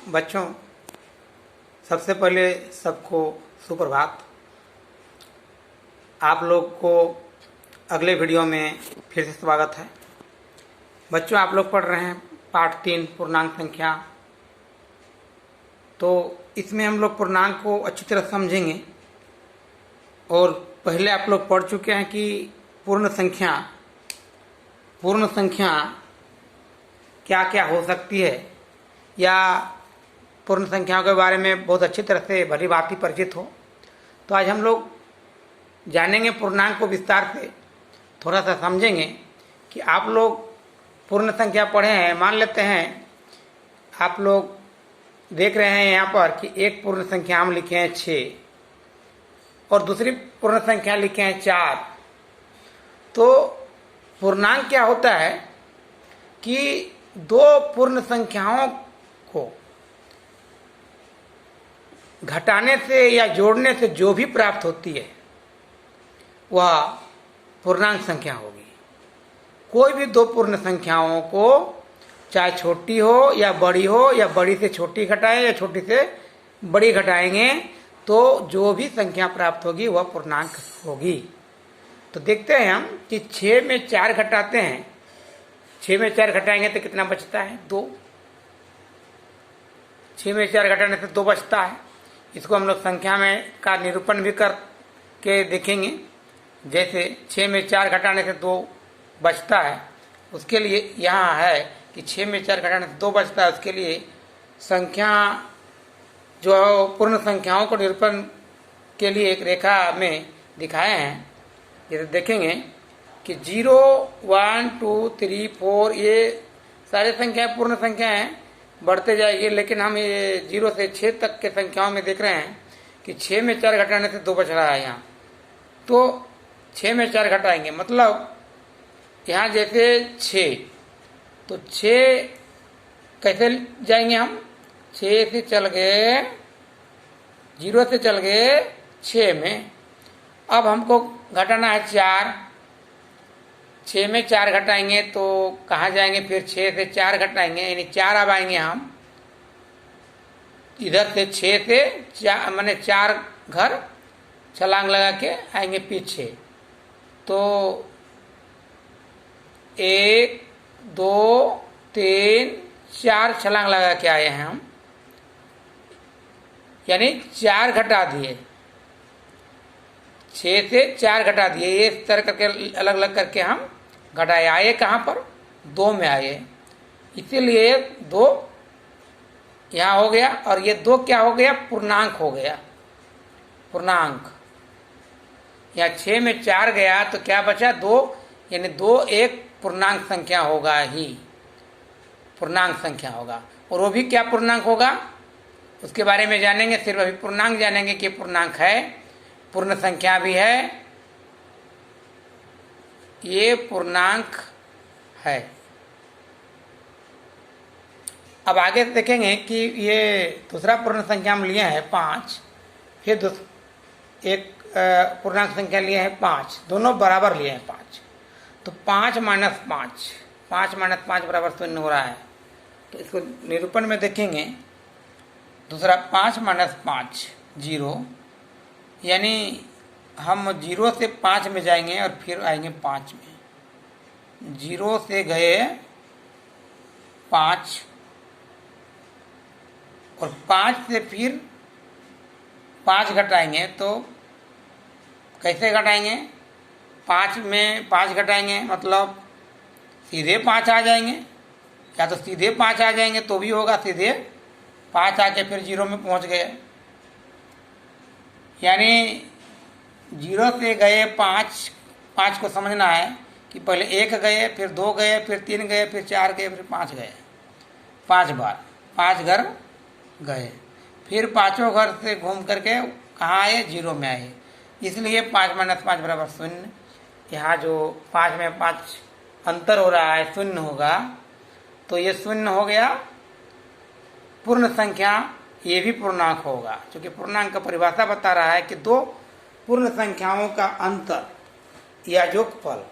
बच्चों, सबसे पहले सबको सुप्रभात। आप लोग को अगले वीडियो में फिर से स्वागत है। बच्चों, आप लोग पढ़ रहे हैं पाठ 3 पूर्णांक संख्या। तो इसमें हम लोग पूर्णांक को अच्छी तरह समझेंगे। और पहले आप लोग पढ़ चुके हैं कि पूर्ण संख्या क्या क्या हो सकती है, या पूर्ण संख्याओं के बारे में बहुत अच्छी तरह से भली भांति परिचित हो। तो आज हम लोग जानेंगे पूर्णांक को विस्तार से, थोड़ा सा समझेंगे कि आप लोग पूर्ण संख्या पढ़े हैं। मान लेते हैं आप लोग देख रहे हैं यहाँ पर कि एक पूर्ण संख्या हम लिखे हैं 6 और दूसरी पूर्ण संख्या लिखे हैं 4। तो पूर्णांक क्या होता है कि दो पूर्ण संख्याओं को घटाने से या जोड़ने से जो भी प्राप्त होती है वह पूर्णांक संख्या होगी। कोई भी दो पूर्ण संख्याओं को, चाहे छोटी हो या बड़ी से छोटी घटाएं या छोटी से बड़ी घटाएंगे तो जो भी संख्या प्राप्त होगी वह पूर्णांक होगी। तो देखते हैं हम कि 6 में 4 घटाते हैं। 6 में 4 घटाएंगे तो कितना बचता है? 2। 6 में 4 घटाने से 2 बचता है। इसको हम लोग संख्या में का निरूपण भी करके देखेंगे। जैसे 6 में 4 घटाने से 2 बचता है, उसके लिए यहाँ है कि 6 में 4 घटाने से 2 बचता है। उसके लिए संख्या जो पूर्ण संख्याओं को निरूपण के लिए एक रेखा में दिखाए हैं। जैसे देखेंगे कि 0, 1, 2, 3, 4 ये सारे संख्याएं पूर्ण संख्या हैं, बढ़ते जाएगी। लेकिन हम ये 0 से 6 तक के संख्याओं में देख रहे हैं कि 6 में 4 घटाने से 2 बच रहा है यहाँ। तो 6 में 4 घटाएंगे, मतलब यहाँ जैसे 6, तो 6 कैसे जाएंगे हम? 6 से चल गए, 0 से चल गए 6 में। अब हमको घटाना है 4। 6 में 4 घटाएंगे तो कहाँ जाएंगे? फिर 6 से 4 घटाएंगे, यानी 4 अब आएंगे हम इधर से 6 से 4, माने 4 घर छलांग लगा के आएंगे पीछे। तो 1, 2, 3, 4 छलांग लगा के आए हैं हम, यानी 4 घटा दिए। 6 से 4 घटा दिए, ये इस तरह करके अलग अलग करके हम घटाए। आए कहाँ पर? 2 में आए, इसीलिए 2 यहाँ हो गया। और ये 2 क्या हो गया? पूर्णांक हो गया। पूर्णांक यहाँ 6 में 4 गया तो क्या बचा? 2, यानी 2 एक पूर्णांक संख्या होगा ही, पूर्णांक संख्या होगा। और वो भी क्या पूर्णांक होगा उसके बारे में जानेंगे। सिर्फ अभी पूर्णांक जानेंगे कि पूर्णांक है, पूर्ण संख्या भी है, ये पूर्णांक है। अब आगे देखेंगे कि ये दूसरा पूर्ण संख्या हम लिए हैं 5, फिर एक पूर्णांक संख्या लिए हैं 5, दोनों बराबर लिए हैं 5। तो 5 माइनस 5, 5 माइनस 5 बराबर 0 हो रहा है। तो इसको निरूपण में देखेंगे। दूसरा 5 माइनस 5 0, यानी हम 0 से 5 में जाएंगे और फिर आएंगे 5 में। 0 से गए 5 और 5 से फिर 5 घटाएंगे तो कैसे घटाएंगे? 5 में 5 घटाएंगे मतलब सीधे 5 आ जाएंगे, या तो सीधे 5 आ जाएंगे तो भी होगा, सीधे 5 आके फिर 0 में पहुंच गए। यानी 0 से गए 5 को समझना है कि पहले 1 गए, फिर 2 गए, फिर 3 गए, फिर 4 गए, फिर 5 गए। 5 बार 5 घर गए, फिर 5 घर से घूम करके कहाँ आए? 0 में आए। इसलिए 5 माइनस 5 बराबर 0। यहाँ जो 5 में 5 अंतर हो रहा है 0 होगा, तो ये 0 हो गया। पूर्ण संख्या ये भी पूर्णांक होगा, क्योंकि पूर्णांक का परिभाषा बता रहा है कि दो पूर्ण संख्याओं का अंतर या योगफल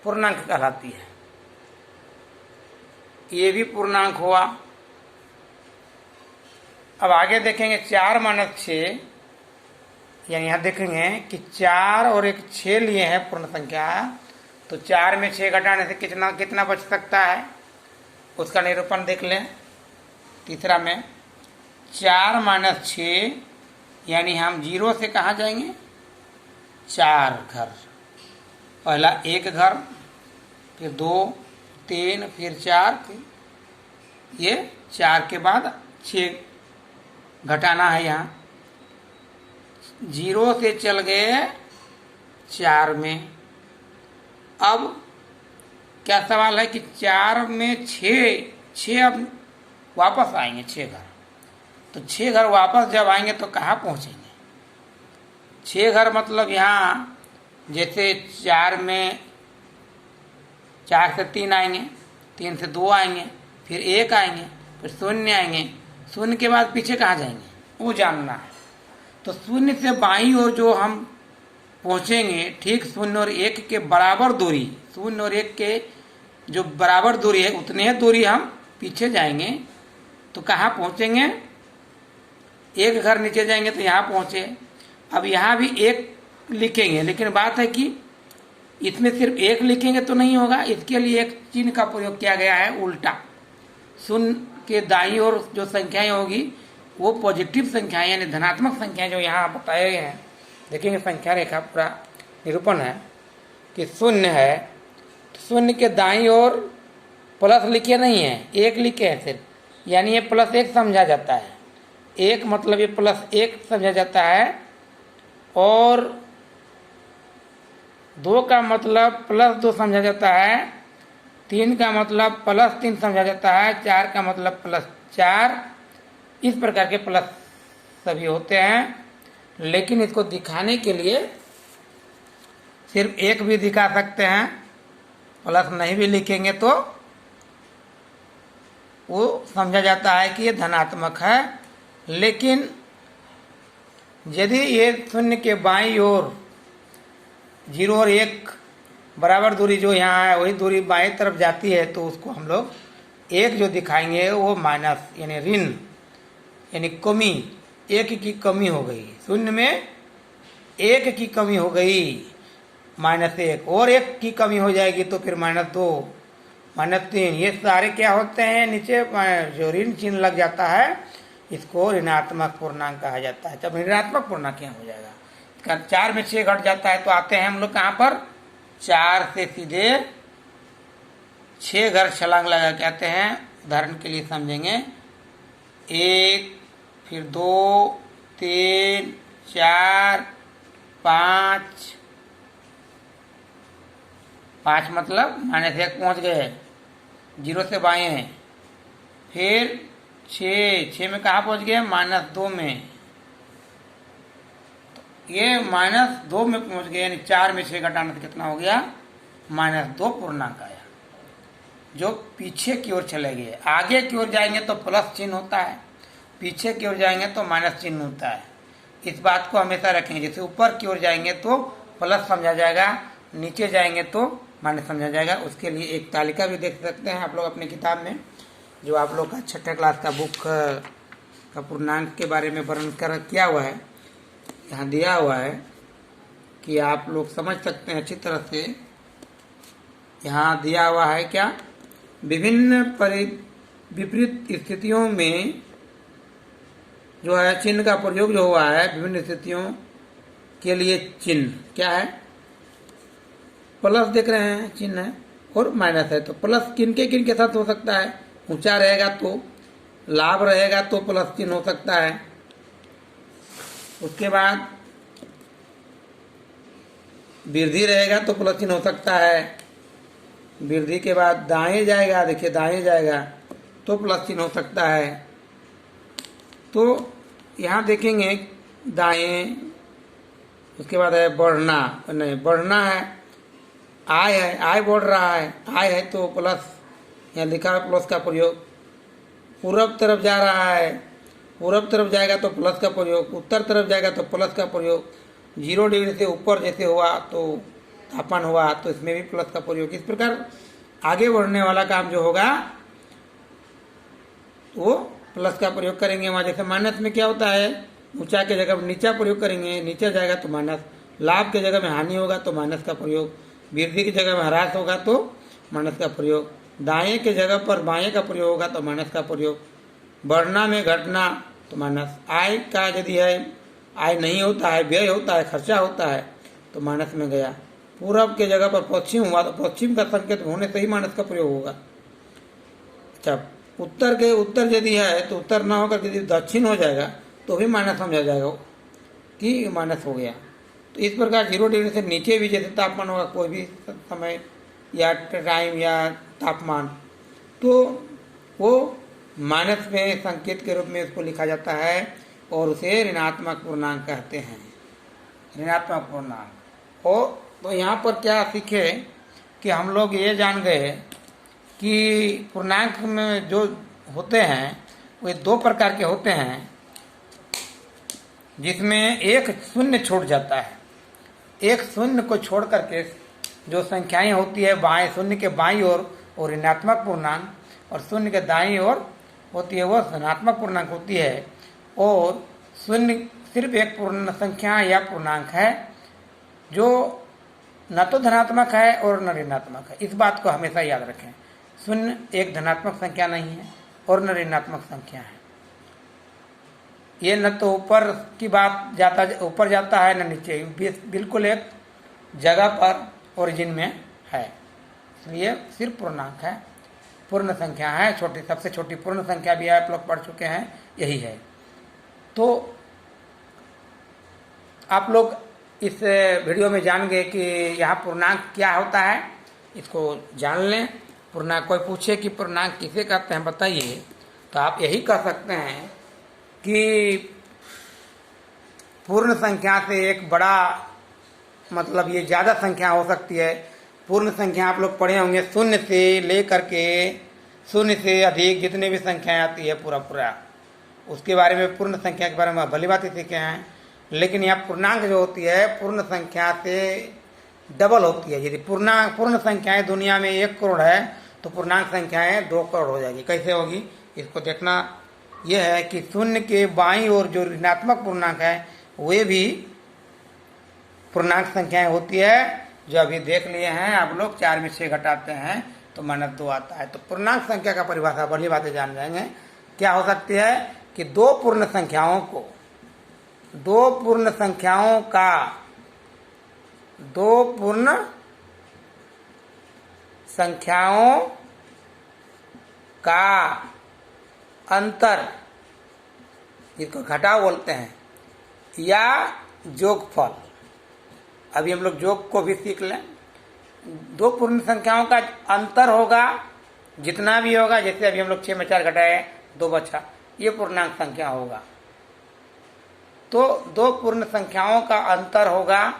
पूर्णांक कहलाती है। ये भी पूर्णांक हुआ। अब आगे देखेंगे 4 - 6, यानी यहाँ देखेंगे कि 4 और एक 6 लिए हैं पूर्ण संख्या, तो 4 में 6 घटाने से कितना कितना बच सकता है, उसका निरूपण देख लें। तीसरा में 4 - 6, यानी हम 0 से कहाँ जाएंगे, 4 घर, पहला 1 घर, फिर 2, 3, फिर 4, फिर ये 4 के बाद 6 घटाना है। यहाँ 0 से चल गए 4 में। अब क्या सवाल है कि 4 में 6 अब वापस आएंगे 6 घर, तो 6 घर वापस जब आएंगे तो कहाँ पहुँचेंगे। 6 घर मतलब यहाँ जैसे 4 में 4 से 3 आएंगे, 3 से 2 आएंगे, फिर 1 आएंगे, फिर 0 आएंगे, 0 के बाद पीछे कहाँ जाएंगे वो जानना है। तो 0 से बाईं ओर जो हम पहुँचेंगे, ठीक 0 और 1 के बराबर दूरी, 0 और 1 के जो बराबर दूरी है उतने दूरी हम पीछे जाएंगे तो कहाँ पहुँचेंगे, 1 घर नीचे जाएंगे तो यहाँ पहुँचे। अब यहाँ भी 1 लिखेंगे, लेकिन बात है कि इसमें सिर्फ 1 लिखेंगे तो नहीं होगा, इसके लिए एक चिन्ह का प्रयोग किया गया है उल्टा। 0 के दाईं ओर जो संख्याएं होगी वो पॉजिटिव संख्याएं यानी धनात्मक संख्याएं जो यहाँ बताए गए हैं, देखेंगे संख्या रेखा पूरा निरूपण है कि 0 है, तो 0 के दाईं ओर प्लस लिखे नहीं है, 1 लिखे हैं सिर्फ, यानी ये +1 समझा जाता है। 1 मतलब ये +1 समझा जाता है, और 2 का मतलब +2 समझा जाता है, 3 का मतलब +3 समझा जाता है, 4 का मतलब +4, इस प्रकार के प्लस सभी होते हैं। लेकिन इसको दिखाने के लिए सिर्फ 1 भी दिखा सकते हैं, प्लस नहीं भी लिखेंगे तो वो समझा जाता है कि ये धनात्मक है। लेकिन यदि ये 0 के बाईं ओर 0 और 1 बराबर दूरी जो यहाँ है वही दूरी बाईं तरफ जाती है, तो उसको हम लोग 1 जो दिखाएंगे वो माइनस यानी ऋण यानी कमी, 1 की कमी हो गई। 0 में 1 की कमी हो गई, -1, और 1 की कमी हो जाएगी तो फिर -2, -3, ये सारे क्या होते हैं, नीचे जो ऋण चिन्ह लग जाता है इसको ऋणात्मक पूर्णांक कहा जाता है। जब ऋणात्मक पूर्णांक क्या हो जाएगा, 4 में 6 घट जाता है तो आते हैं हम लोग कहाँ पर, 4 से सीधे 6 घर छलांग लगा के आते हैं। उदाहरण के लिए समझेंगे, 1, फिर 2, 3, 4, 5 मतलब -1 पहुंच गए, 0 से बाएं। फिर 6 में कहाँ पहुंच गए, -2 में, तो ये -2 में पहुंच गए, यानी 4 में 6 घटाने से कितना हो गया, -2 पूर्णांक आया, जो पीछे की ओर चले गए। आगे की ओर जाएंगे तो प्लस चिन्ह होता है, पीछे की ओर जाएंगे तो माइनस चिन्ह होता है। इस बात को हमेशा रखेंगे, जैसे ऊपर की ओर जाएंगे तो प्लस समझा जाएगा, नीचे जाएंगे तो माइनस समझा जाएगा। उसके लिए एक तालिका भी देख सकते हैं आप लोग अपनी किताब में, जो आप लोग का 6ठी क्लास का बुक का पूर्णांक के बारे में वर्णन कर किया हुआ है, यहाँ दिया हुआ है कि आप लोग समझ सकते हैं अच्छी तरह से। यहाँ दिया हुआ है क्या, विभिन्न विपरीत स्थितियों में जो है चिन्ह का प्रयोग जो हुआ है, विभिन्न स्थितियों के लिए चिन्ह क्या है, प्लस देख रहे हैं चिन्ह है और माइनस है। तो प्लस किन के साथ हो सकता है, ऊंचा रहेगा तो, लाभ रहेगा तो प्लस चिन्ह हो सकता है। उसके बाद वृद्धि रहेगा तो प्लस चिन्ह हो सकता है। वृद्धि के बाद दाएं जाएगा, देखिए दाएं जाएगा तो प्लस चिन्ह हो सकता है। तो यहाँ देखेंगे दाएं, उसके बाद है बढ़ना, नहीं बढ़ना है, आय है, आय बढ़ रहा है, आय है तो प्लस, यहाँ लिखा है प्लस का प्रयोग। पूरब तरफ जा रहा है, पूरब तरफ जाएगा तो प्लस का प्रयोग, उत्तर तरफ जाएगा तो प्लस का प्रयोग। 0 डिग्री से ऊपर जैसे हुआ तो तापमान हुआ तो इसमें भी प्लस का प्रयोग। इस प्रकार आगे बढ़ने वाला काम जो होगा वो प्लस का प्रयोग करेंगे वहाँ। जैसे माइनस में क्या होता है, ऊंचा के जगह नीचा प्रयोग करेंगे, नीचे जाएगा तो माइनस। लाभ के जगह में हानि होगा तो माइनस का प्रयोग। वृद्धि की जगह में ह्रास होगा तो माइनस का प्रयोग। दाएं के जगह पर बाएं का प्रयोग होगा तो माइनस का प्रयोग। बढ़ना में घटना तो माइनस। आय का यदि है, आय नहीं होता है, व्यय होता है, खर्चा होता है तो माइनस में गया। पूरब के जगह पर पश्चिम हुआ तो पश्चिम का संकेत होने से ही माइनस का प्रयोग होगा। अच्छा, उत्तर के उत्तर यदि है तो उत्तर ना होकर यदि दक्षिण हो जाएगा तो भी माइनस समझा जाएगा कि माइनस हो गया। तो इस प्रकार 0 डिग्री से नीचे भी जैसे तापमान होगा कोई भी समय या टाइम या तापमान, तो वो माइनस में संकेत के रूप में इसको लिखा जाता है और उसे ऋणात्मक पूर्णांक कहते हैं। ऋणात्मक पूर्णांक। और तो यहाँ पर क्या सीखे कि हम लोग ये जान गए कि पूर्णांक में जो होते हैं वे 2 प्रकार के होते हैं, जिसमें एक शून्य छूट जाता है। एक शून्य को छोड़ करके जो संख्याएं होती है बाएं, शून्य के बाईं ओर और ऋणात्मक पूर्णांक, और शून्य के दाईं ओर होती है वो धनात्मक पूर्णांक होती है। और शून्य सिर्फ एक पूर्ण संख्या या पूर्णांक है जो न तो धनात्मक है और न ऋणात्मक है। इस बात को हमेशा याद रखें। शून्य एक धनात्मक संख्या नहीं है और न ऋणात्मक संख्या है। ये न तो ऊपर की बात जाता ऊपर जाता है न नीचे, बिल्कुल एक जगह पर ओरिजिन में है। इसलिए सिर्फ पूर्णांक है, पूर्ण संख्या है। छोटी सबसे छोटी पूर्ण संख्या भी आप लोग पढ़ चुके हैं, यही है। तो आप लोग इस वीडियो में जान गए कि यहाँ पूर्णांक क्या होता है, इसको जान लें। पूर्णांक कोई पूछे कि पूर्णांक किसे कहते हैं बताइए, तो आप यही कह सकते हैं कि पूर्ण संख्या से एक बड़ा मतलब ये ज़्यादा संख्या हो सकती है। पूर्ण संख्या आप लोग पढ़े होंगे, शून्य से लेकर के शून्य से अधिक जितने भी संख्याएं आती है पूरा उसके बारे में, पूर्ण संख्या के बारे में भली बात ही सीखे हैं। लेकिन यहाँ पूर्णांक जो होती है पूर्ण संख्या से डबल होती है। यदि पूर्ण संख्याएं दुनिया में 1 करोड़ है तो पूर्णांक संख्याएं 2 करोड़ हो जाएगी। कैसे होगी इसको देखना यह है कि शून्य के बाईं ओर जो ऋणात्मक पूर्णांक है वे भी पूर्णांक संख्याएं होती है, जो अभी देख लिए हैं आप लोग। 4 में 6 घटाते हैं तो -2 आता है। तो पूर्णांक संख्या का परिभाषा बड़ी बातें जान जाएंगे। क्या हो सकती है कि 2 पूर्ण संख्याओं का अंतर, जिसको घटाव बोलते हैं, या जोगफल। अभी हम लोग जोग को भी सीख लें। 2 पूर्ण संख्याओं का अंतर होगा, जितना भी होगा। जैसे अभी हम लोग 6 में 4 घटाए 2 बचा, ये पूर्णांक संख्या होगा। तो 2 पूर्ण संख्याओं का अंतर होगा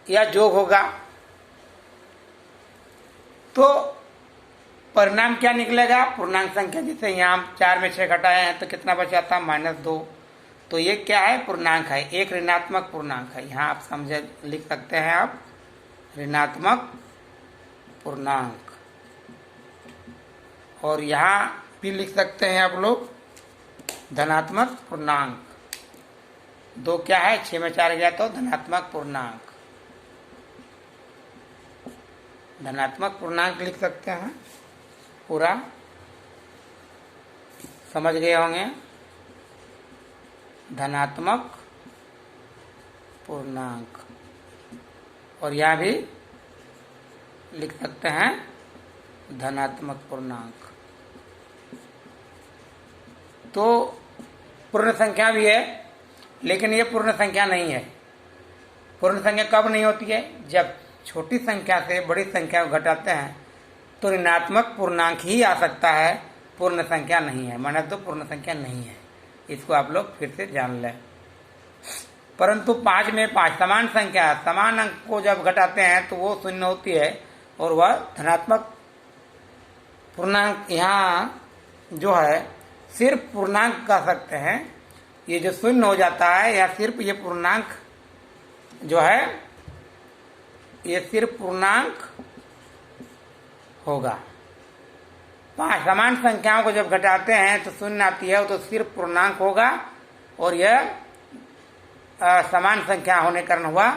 या जोग होगा, तो परिणाम क्या निकलेगा? पूर्णांक संख्या। जैसे यहाँ 4 में 6 घटाए हैं तो कितना बचा था? -2। तो ये क्या है? पूर्णांक है, एक ऋणात्मक पूर्णांक है। यहाँ आप समझे लिख सकते हैं आप ऋणात्मक पूर्णांक, और यहाँ भी लिख सकते हैं आप लोग धनात्मक पूर्णांक। 2 क्या है? 6 में 4 गया तो धनात्मक पूर्णांक। धनात्मक पूर्णांक लिख सकते हैं। पूरा समझ गए होंगे। धनात्मक पूर्णांक, और यहाँ भी लिख सकते हैं धनात्मक पूर्णांक। तो पूर्ण संख्या भी है, लेकिन ये पूर्ण संख्या नहीं है। पूर्ण संख्या कब नहीं होती है? जब छोटी संख्या से बड़ी संख्या को घटाते हैं तो ऋणात्मक पूर्णांक ही आ सकता है, पूर्ण संख्या नहीं है। माना तो पूर्ण संख्या नहीं है, इसको आप लोग फिर से जान लें। परंतु 5 में 5 समान संख्या, समान अंक को जब घटाते हैं तो वो शून्य होती है, और वह धनात्मक पूर्णांक यहाँ जो है सिर्फ पूर्णांक कह सकते हैं। ये जो शून्य हो जाता है या सिर्फ ये पूर्णांक जो है ये सिर्फ पूर्णांक होगा। 5 समान संख्याओं को जब घटाते हैं तो शून्य आती है, तो सिर्फ पूर्णांक होगा और यह समान संख्या होने कारण हुआ।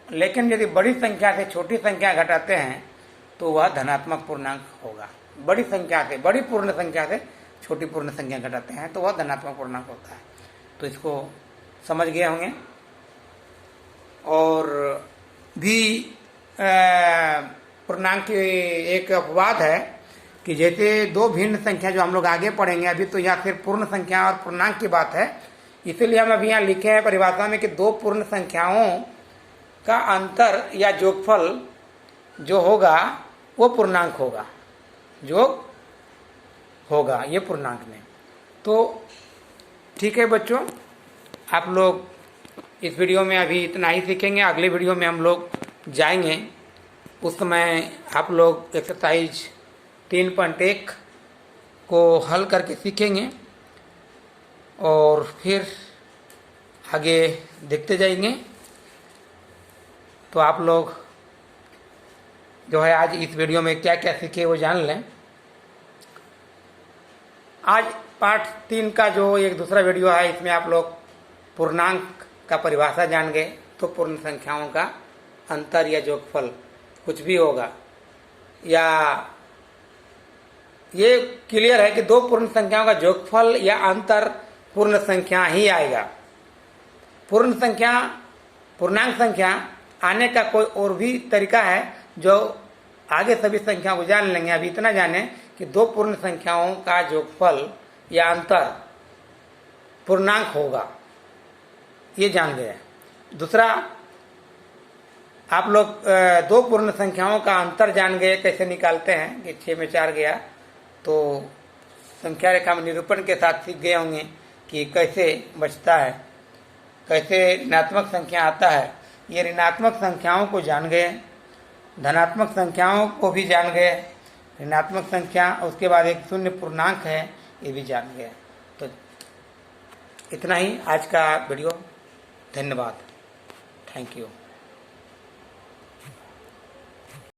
लेकिन यदि बड़ी संख्या से छोटी संख्या घटाते हैं तो वह धनात्मक पूर्णांक होगा। बड़ी संख्या से, बड़ी पूर्ण संख्या से छोटी पूर्ण संख्या घटाते हैं तो वह धनात्मक पूर्णांक होता है। तो इसको समझ गए होंगे। और भी पूर्णांक की एक अपवाद है कि जैसे दो भिन्न संख्या जो हम लोग आगे पढ़ेंगे, अभी तो यहाँ सिर्फ पूर्ण संख्या और पूर्णांक की बात है, इसीलिए हम अभी यहाँ लिखे हैं परिभाषा में कि दो पूर्ण संख्याओं का अंतर या जोगफल जो होगा वो पूर्णांक होगा, योग होगा ये पूर्णांक में। तो ठीक है बच्चों, आप लोग इस वीडियो में अभी इतना ही सीखेंगे। अगले वीडियो में हम लोग जाएंगे, उस समय आप लोग एक्सरसाइज 3.1 को हल करके सीखेंगे और फिर आगे देखते जाएंगे। तो आप लोग जो है आज इस वीडियो में क्या क्या सीखे वो जान लें। आज पार्ट 3 का जो एक दूसरा वीडियो है, इसमें आप लोग पूर्णांक का परिभाषा जान गए। तो पूर्ण संख्याओं का अंतर या जोगफल कुछ भी होगा, या ये क्लियर है कि दो पूर्ण संख्याओं का जोगफल या अंतर पूर्ण संख्या ही आएगा। पूर्ण संख्या, पूर्णांक संख्या आने का कोई और भी तरीका है जो आगे सभी संख्याओं को जान लेंगे। अभी इतना जाने कि दो पूर्ण संख्याओं का जोगफल या अंतर पूर्णांक होगा, ये जान गए। दूसरा, आप लोग दो पूर्ण संख्याओं का अंतर जान गए कैसे निकालते हैं कि 6 में 4 गया, तो संख्या रेखा में निरूपण के साथ सीख गए होंगे कि कैसे बचता है, कैसे ऋणात्मक संख्या आता है। ये ऋणात्मक संख्याओं को जान गए, धनात्मक संख्याओं को भी जान गए, ऋणात्मक संख्या उसके बाद एक शून्य पूर्णांक है ये भी जान गए। तो इतना ही आज का वीडियो। धन्यवाद, थैंक यू।